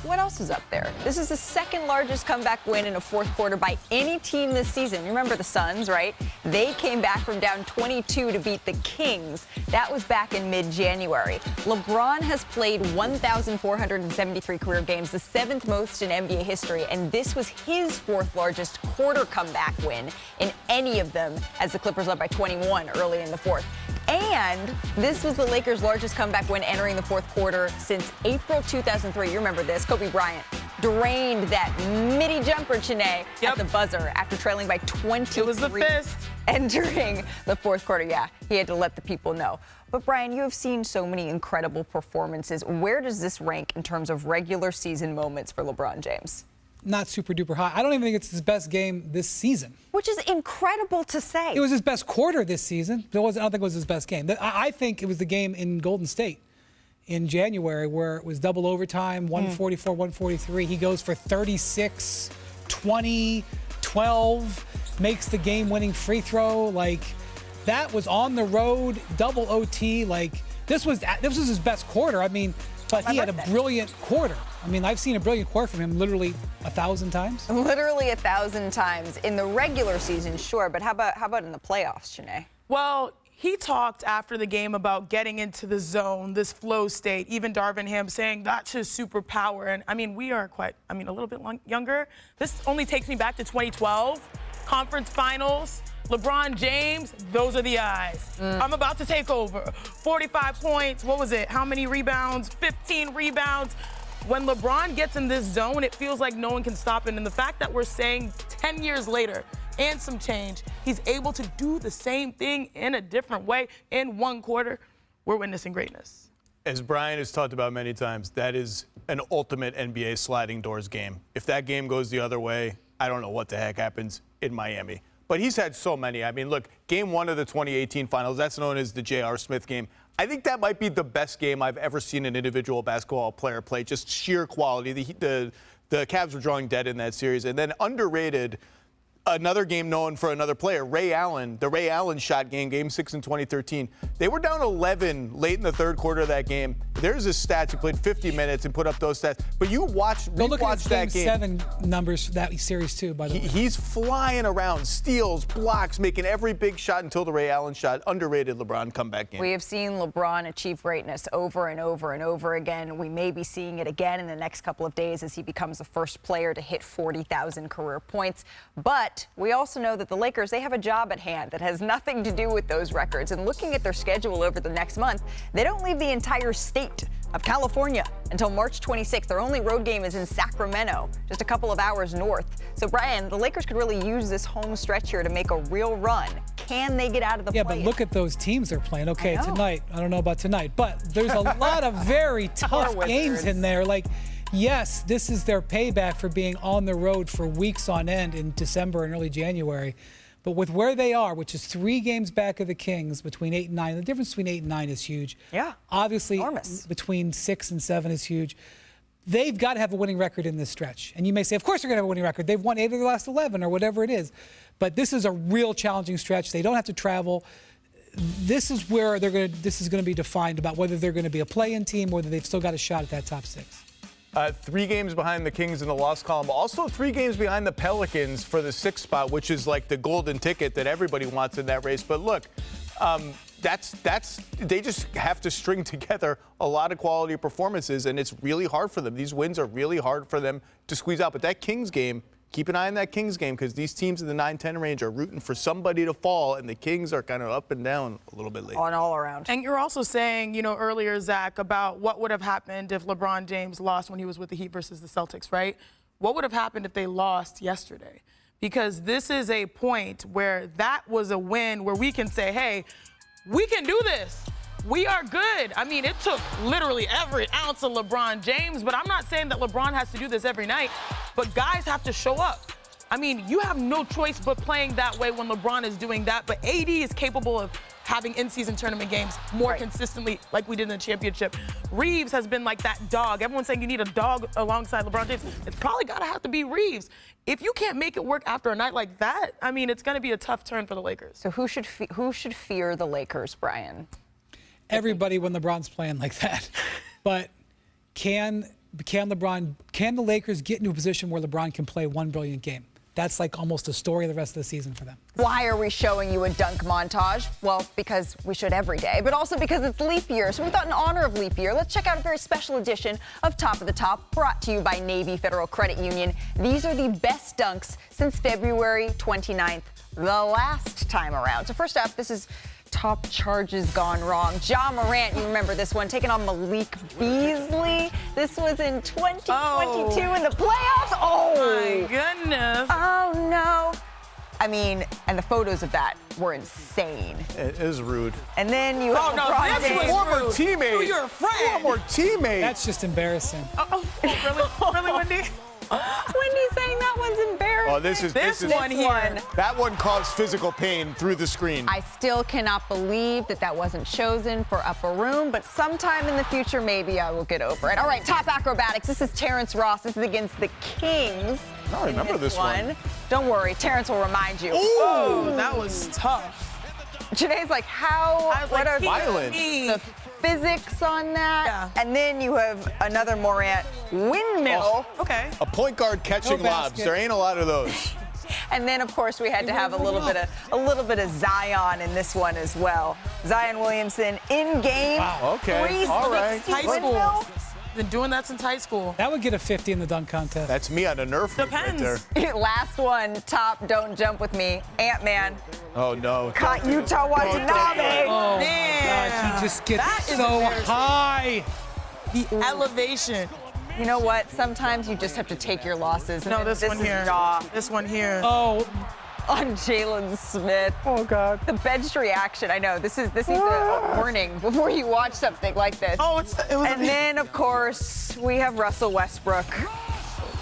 what else is up there? This is the second largest comeback win in a fourth quarter by any team this season. You remember the Suns, right? They came back from down 22 to beat the Kings. That was back in mid-January. LeBron has played 1,473 career games, the seventh most in NBA history, and this was his fourth largest quarter comeback win in any of them, as the Clippers led by 21 early in the fourth. And this was the Lakers' largest comeback win entering the fourth quarter since April 2003. You remember this. Kobe Bryant drained that midi jumper, Chiney, at the buzzer after trailing by 23. It was the fist. Entering the fourth quarter. Yeah, he had to let the people know. But, Brian, you have seen so many incredible performances. Where does this rank in terms of regular season moments for LeBron James? Not super duper high. I don't even think it's his best game this season. Which is incredible to say. It was his best quarter this season. I don't think it was his best game. I think it was the game in Golden State in January where it was double overtime, 144, 143. He goes for 36, 20, 12, makes the game-winning free throw. Like, that was on the road, double OT. Like, this was his best quarter. I mean, but he had a brilliant quarter. I mean, I've seen a brilliant quarter from him literally 1,000 times. Literally 1,000 times. In the regular season, sure, but how about in the playoffs, Chiney? Well, he talked after the game about getting into the zone, this flow state. Even Darvin Ham saying that's his superpower. And, I mean, we are a little bit younger. This only takes me back to 2012, conference finals. LeBron James, those are the eyes. I'm about to take over. 45 points, what was it? How many rebounds? 15 rebounds. When LeBron gets in this zone, it feels like no one can stop him. And the fact that we're saying 10 years later and some change, he's able to do the same thing in a different way in one quarter, we're witnessing greatness. As Brian has talked about many times, that is an ultimate NBA sliding doors game. If that game goes the other way, I don't know what the heck happens in Miami. But he's had so many. I mean, look, game one of the 2018 finals, that's known as the J.R. Smith game. I think that might be the best game I've ever seen an individual basketball player play, just sheer quality. The Cavs were drawing dead in that series. And then underrated, another game known for another player, Ray Allen, the Ray Allen shot game 6 in 2013. They were down 11 late in the third quarter of that game. There's his stats. He played 50 minutes and put up those stats. But you rewatch that game. Game 7 numbers for that series, too, by the way. He's flying around, steals, blocks, making every big shot until the Ray Allen shot. Underrated LeBron comeback game. We have seen LeBron achieve greatness over and over and over again. We may be seeing it again in the next couple of days as he becomes the first player to hit 40,000 career points. But we also know that the Lakers, they have a job at hand that has nothing to do with those records. And looking at their schedule over the next month, they don't leave the entire state of California until March 26th. Their only road game is in Sacramento, just a couple of hours north. So, Brian, the Lakers could really use this home stretch here to make a real run. Can they get out of the play-in? Yeah, but look at those teams they're playing. Okay, tonight, I don't know about tonight, but there's a lot of very tough games in there. Like, yes, this is their payback for being on the road for weeks on end in December and early January. But with where they are, which is 3 games back of the Kings between 8 and 9, the difference between 8 and 9 is huge. Yeah, obviously, enormous. Between 6 and 7 is huge. They've got to have a winning record in this stretch. And you may say, of course they're going to have a winning record. They've won 8 of the last 11 or whatever it is. But this is a real challenging stretch. They don't have to travel. This is where this is going to be defined about whether they're going to be a play-in team or whether they've still got a shot at that top 6. 3 games behind the Kings in the loss column. Also 3 games behind the Pelicans for the 6th spot, which is like the golden ticket that everybody wants in that race. But look, they just have to string together a lot of quality performances, and it's really hard for them. These wins are really hard for them to squeeze out. But that Kings game, keep an eye on that Kings game because these teams in the 9-10 range are rooting for somebody to fall, and the Kings are kind of up and down a little bit lately. On all around. And you're also saying, earlier, Zach, about what would have happened if LeBron James lost when he was with the Heat versus the Celtics, right? What would have happened if they lost yesterday? Because this is a point where that was a win where we can say, hey, we can do this. We are good. I mean, it took literally every ounce of LeBron James, but I'm not saying that LeBron has to do this every night, but guys have to show up. I mean, you have no choice but playing that way when LeBron is doing that, but AD is capable of having in-season tournament games more consistently like we did in the championship. Reeves has been like that dog. Everyone's saying you need a dog alongside LeBron James. It's probably got to have to be Reeves. If you can't make it work after a night like that, I mean, it's going to be a tough turn for the Lakers. So who should fear the Lakers, Brian? Everybody when LeBron's playing like that. But can LeBron can the Lakers get into a position where LeBron can play one brilliant game? That's like almost a story of the rest of the season for them. Why are we showing you a dunk montage? Well, because we should every day, but also because it's leap year. So we thought in honor of leap year, let's check out a very special edition of Top of the Top, brought to you by Navy Federal Credit Union. These are the best dunks since February 29th, the last time around. So first up, this is top charges gone wrong. Ja Morant, you remember this one, taking on Malik Beasley. This was in 2022 in the playoffs. Oh, my goodness. Oh, no. I mean, and the photos of that were insane. It is rude. And then you have LeBron James. Former teammate. Who you're afraid? Former teammate. That's just embarrassing. Really, Wendy? Wendy's saying that one's embarrassing. Oh, this is one here. That one caused physical pain through the screen. I still cannot believe that wasn't chosen for Upper Room, but sometime in the future, maybe I will get over it. All right, top acrobatics. This is Terrence Ross. This is against the Kings. I remember this one. Don't worry, Terrence will remind you. Oh, that was tough. Janae's like, what are violent. the physics on that? Yeah. And then you have another Morant windmill. Okay. A point guard catching No lobs. basket. There ain't a lot of those. And then, of course, we had to have a little bit of Zion in this one as well. Zion Williamson in game. Wow, okay. 360 All right. High windmill. school. Been doing that since high school. That would get a 50 in the dunk contest. That's me on a Nerf right Depends. there. Last one, top, don't jump with me. Ant-Man. Oh, no. Caught Utah Watanabe. Oh, Man. God, he just gets That is so embarrassing. high. The elevation. You know what? Sometimes you just have to take your losses. No, this one is here. Ja This one here. Oh, on Jalen Smith. Oh, God. The benched reaction. I know this is a warning before you watch something like this. Oh, it was. And then, of course, we have Russell Westbrook.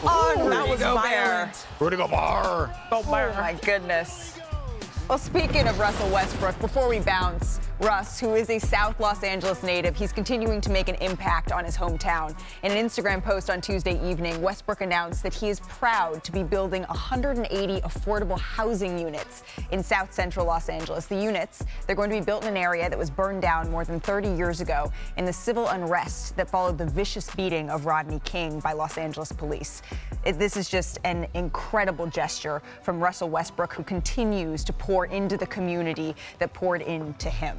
Oh, that was violent. Rudy Gobert. Oh my goodness. Well, speaking of Russell Westbrook, before we bounce, Russ, who is a South Los Angeles native, he's continuing to make an impact on his hometown. In an Instagram post on Tuesday evening, Westbrook announced that he is proud to be building 180 affordable housing units in South Central Los Angeles. The units, they're going to be built in an area that was burned down more than 30 years ago in the civil unrest that followed the vicious beating of Rodney King by Los Angeles police. This is just an incredible gesture from Russell Westbrook, who continues to pour into the community that poured into him.